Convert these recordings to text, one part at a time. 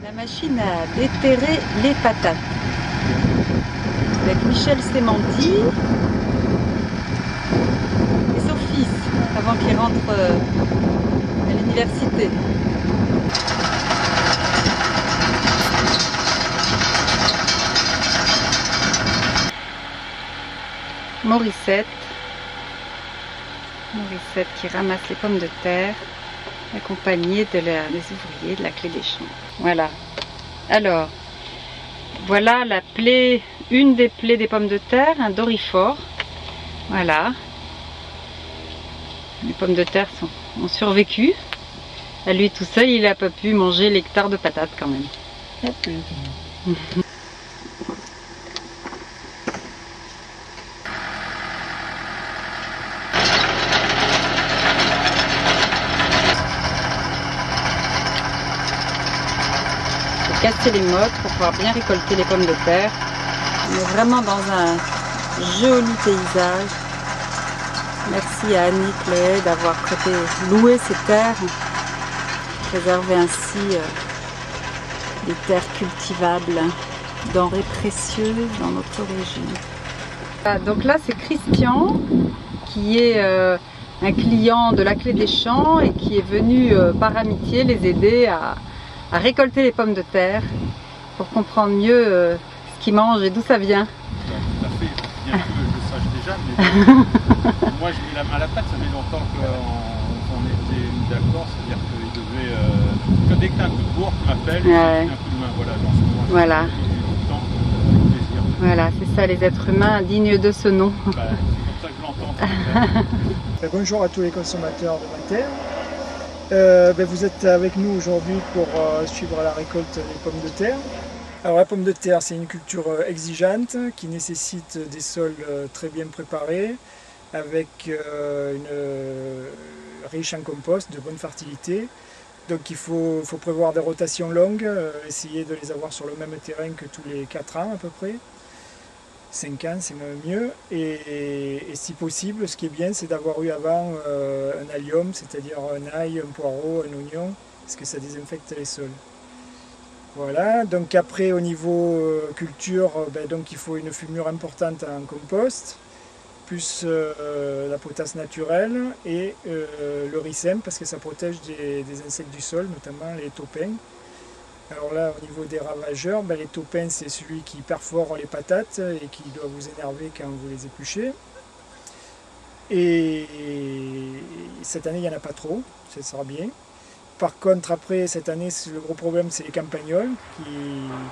La machine à déterrer les patates avec Michel Sémanti et son fils avant qu'il rentre à l'université. Morissette qui ramasse les pommes de terre accompagnée des ouvriers de la Clé des Champs. Voilà. Alors, voilà la plaie, une des plaies des pommes de terre, un doryphore. Voilà. Les pommes de terre ont survécu. À lui tout seul, il n'a pas pu manger l'hectare de patates quand même. Casser les mottes pour pouvoir bien récolter les pommes de terre. On est vraiment dans un joli paysage. Merci à Annie Clay d'avoir loué ces terres, préserver ainsi des terres cultivables, denrées précieuses dans notre région. Donc là c'est Christian qui est un client de la Clé des Champs et qui est venu par amitié les aider à récolter les pommes de terre pour comprendre mieux ce qu'ils mangent et d'où ça vient. Tout à fait, bien que je le sache déjà, mais moi je mets la main à la pâte, ça fait longtemps qu'on était mis d'accord, c'est-à-dire qu'il devait, dès que tu as un coup de bourre, tu m'appelles et un coup de main, voilà, dans ce moment. Voilà. Longtemps, avec plaisir. Voilà, c'est ça les êtres humains dignes de ce nom. Bah, c'est comme ça que je l'entends. Bonjour à tous les consommateurs de ma terre. Vous êtes avec nous aujourd'hui pour suivre la récolte des pommes de terre. Alors la pomme de terre, c'est une culture exigeante qui nécessite des sols très bien préparés avec riche en compost, de bonne fertilité. Donc il faut prévoir des rotations longues, essayer de les avoir sur le même terrain que tous les 4 ans à peu près. 5 ans, c'est même mieux. Et si possible, ce qui est bien, c'est d'avoir eu avant un allium, c'est-à-dire un ail, un poireau, un oignon, parce que ça désinfecte les sols. Voilà, donc après au niveau culture, donc il faut une fumure importante en compost, plus la potasse naturelle et le ricin, parce que ça protège des insectes du sol, notamment les taupins. Alors là, au niveau des ravageurs, les taupins, c'est celui qui perfore les patates et qui doit vous énerver quand vous les épluchez. Et cette année, il n'y en a pas trop, ça sera bien. Par contre, après, cette année, le gros problème, c'est les campagnols qui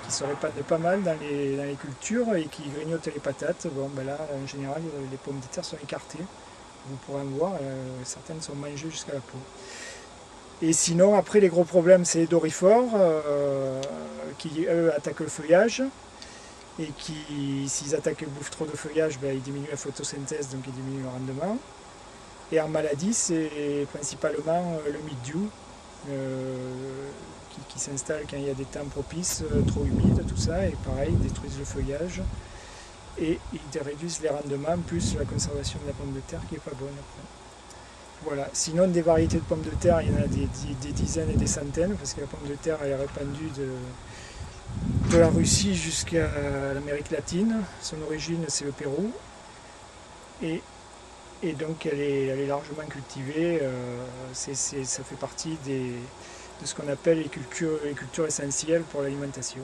se répandent pas mal dans les cultures et qui grignotent les patates. Bon, là, en général, les pommes de terre sont écartées. Vous pourrez en voir, certaines sont mangées jusqu'à la peau. Et sinon, après, les gros problèmes, c'est les doryphores qui, eux, attaquent le feuillage et qui, s'ils attaquent et bouffent trop de feuillage, ils diminuent la photosynthèse, donc ils diminuent le rendement. Et en maladie, c'est principalement le mildiou qui s'installe quand il y a des temps propices, trop humides, tout ça, et pareil, ils détruisent le feuillage et ils réduisent les rendements, plus la conservation de la pomme de terre qui n'est pas bonne après. Voilà. Sinon, des variétés de pommes de terre, il y en a des dizaines et des centaines, parce que la pomme de terre est répandue de la Russie jusqu'à l'Amérique latine. Son origine, c'est le Pérou. Et donc, elle est largement cultivée. Ça fait partie de ce qu'on appelle les cultures essentielles pour l'alimentation.